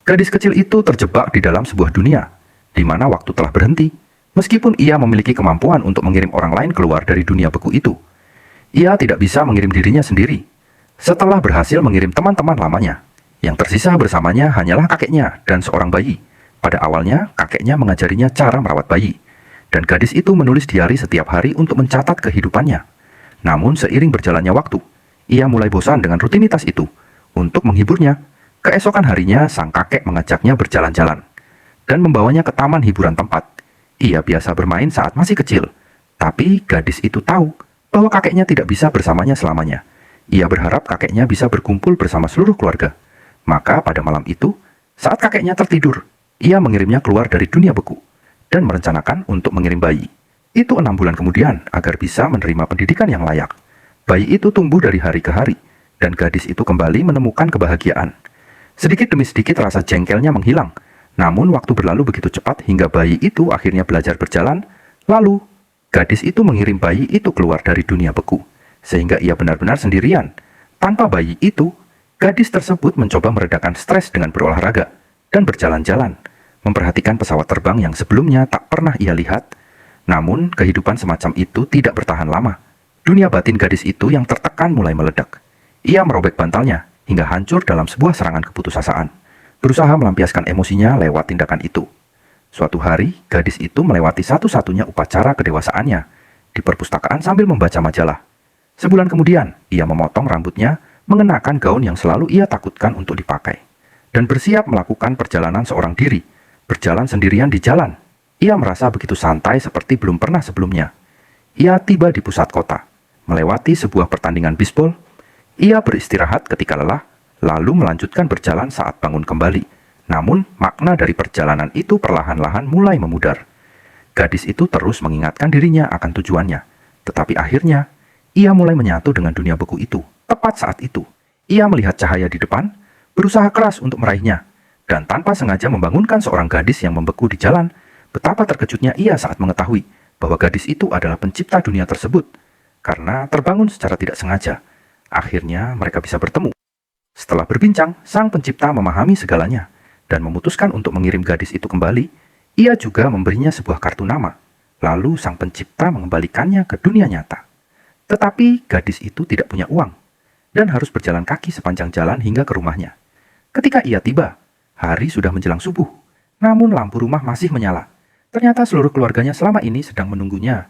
Gadis kecil itu terjebak di dalam sebuah dunia, di mana waktu telah berhenti. Meskipun ia memiliki kemampuan untuk mengirim orang lain keluar dari dunia beku itu, ia tidak bisa mengirim dirinya sendiri. Setelah berhasil mengirim teman-teman lamanya, yang tersisa bersamanya hanyalah kakeknya dan seorang bayi. Pada awalnya, kakeknya mengajarinya cara merawat bayi, dan gadis itu menulis diari setiap hari untuk mencatat kehidupannya. Namun seiring berjalannya waktu, ia mulai bosan dengan rutinitas itu. Untuk menghiburnya, keesokan harinya sang kakek mengajaknya berjalan-jalan dan membawanya ke taman hiburan tempat. Ia biasa bermain saat masih kecil, tapi gadis itu tahu bahwa kakeknya tidak bisa bersamanya selamanya. Ia berharap kakeknya bisa berkumpul bersama seluruh keluarga. Maka pada malam itu, saat kakeknya tertidur, ia mengirimnya keluar dari dunia beku dan merencanakan untuk mengirim bayi. Itu 6 bulan kemudian agar bisa menerima pendidikan yang layak. Bayi itu tumbuh dari hari ke hari, dan gadis itu kembali menemukan kebahagiaan. Sedikit demi sedikit rasa jengkelnya menghilang. Namun waktu berlalu begitu cepat hingga bayi itu akhirnya belajar berjalan. Lalu, gadis itu mengirim bayi itu keluar dari dunia beku, sehingga ia benar-benar sendirian. Tanpa bayi itu, gadis tersebut mencoba meredakan stres dengan berolahraga dan berjalan-jalan, memperhatikan pesawat terbang yang sebelumnya tak pernah ia lihat. Namun, kehidupan semacam itu tidak bertahan lama. Dunia batin gadis itu yang tertekan mulai meledak. Ia merobek bantalnya hingga hancur dalam sebuah serangan keputusasaan, berusaha melampiaskan emosinya lewat tindakan itu. Suatu hari, gadis itu melewati satu-satunya upacara kedewasaannya di perpustakaan sambil membaca majalah. Sebulan kemudian, ia memotong rambutnya, mengenakan gaun yang selalu ia takutkan untuk dipakai, dan bersiap melakukan perjalanan seorang diri, berjalan sendirian di jalan. Ia merasa begitu santai seperti belum pernah sebelumnya. Ia tiba di pusat kota, melewati sebuah pertandingan bisbol. Ia beristirahat ketika lelah, lalu melanjutkan berjalan saat bangun kembali. Namun, makna dari perjalanan itu perlahan-lahan mulai memudar. Gadis itu terus mengingatkan dirinya akan tujuannya. Tetapi akhirnya, ia mulai menyatu dengan dunia beku itu. Tepat saat itu, ia melihat cahaya di depan, berusaha keras untuk meraihnya, dan tanpa sengaja membangunkan seorang gadis yang membeku di jalan. Betapa terkejutnya ia saat mengetahui bahwa gadis itu adalah pencipta dunia tersebut. Karena terbangun secara tidak sengaja, akhirnya mereka bisa bertemu. Setelah berbincang, sang pencipta memahami segalanya dan memutuskan untuk mengirim gadis itu kembali. Ia juga memberinya sebuah kartu nama. Lalu sang pencipta mengembalikannya ke dunia nyata. Tetapi gadis itu tidak punya uang dan harus berjalan kaki sepanjang jalan hingga ke rumahnya. Ketika ia tiba, hari sudah menjelang subuh. Namun lampu rumah masih menyala. Ternyata seluruh keluarganya selama ini sedang menunggunya